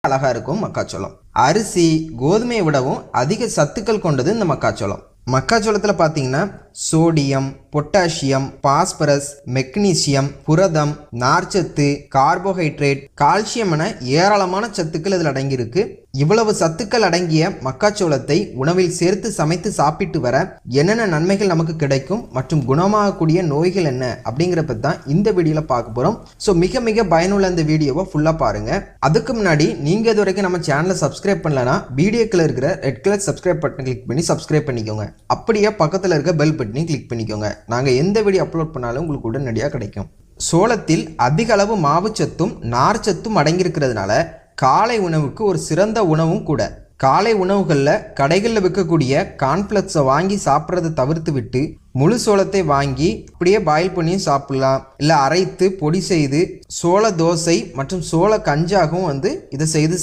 அழகா இருக்கும் மக்காச்சோளம். அரிசி கோதுமையை விடவும் அதிக சத்துக்கள் கொண்டது இந்த மக்காச்சோளம். மக்காச்சோளத்தில் பார்த்தீங்கன்னா சோடியம், பொட்டாசியம், பாஸ்பரஸ், மெக்னீசியம், புரதம், நார்ச்சத்து, கார்போஹைட்ரேட், கால்சியம் என ஏராளமான சத்துக்கள் இதில் அடங்கியிருக்கு. இவ்வளவு சத்துக்கள் அடங்கிய மக்காச்சோளத்தை உணவில் சேர்த்து சமைத்து சாப்பிட்டு வர என்னென்ன நன்மைகள் நமக்கு கிடைக்கும் மற்றும் குணமாகக்கூடிய நோய்கள் என்ன அப்படிங்கிற பற்றி தான் இந்த வீடியோவில் பார்க்க போகிறோம். ஸோ மிக மிக பயனுள்ள இந்த வீடியோவை ஃபுல்லாக பாருங்கள். அதுக்கு முன்னாடி நீங்கள் இது வரைக்கும் நம்ம சேனலை சப்ஸ்கிரைப் பண்ணலன்னா வீடியோக்கில் இருக்கிற ரெட் கலர் சப்ஸ்கிரைப் பட்டனை கிளிக் பண்ணி சப்ஸ்கிரைப் பண்ணிக்கோங்க. அப்படியே பக்கத்தில் இருக்க பெல் பட்டனையும் கிளிக் பண்ணிக்கோங்க. நாங்கள் எந்த வீடியோ அப்லோட் பண்ணாலும் உங்களுக்கு உடனடியாக கிடைக்கும். சோளத்தில் அதிக அளவு மாவுச்சத்தும் நார்ச்சத்தும் அடங்கியிருக்கிறதுனால காலை உணவுக்கு ஒரு சிறந்த உணவும் கூட. காலை உணவுகளில் கடைகளில் விற்கக்கூடிய கார்ன்ஃப்ளெக்ஸை வாங்கி சாப்பிட்றதை தவிர்த்து விட்டு முழு சோளத்தை வாங்கி அப்படியே பாயில் பண்ணியும் சாப்பிடலாம். இல்லை அரைத்து பொடி செய்து சோள தோசை மற்றும் சோள கஞ்சாகவும் இதை செய்து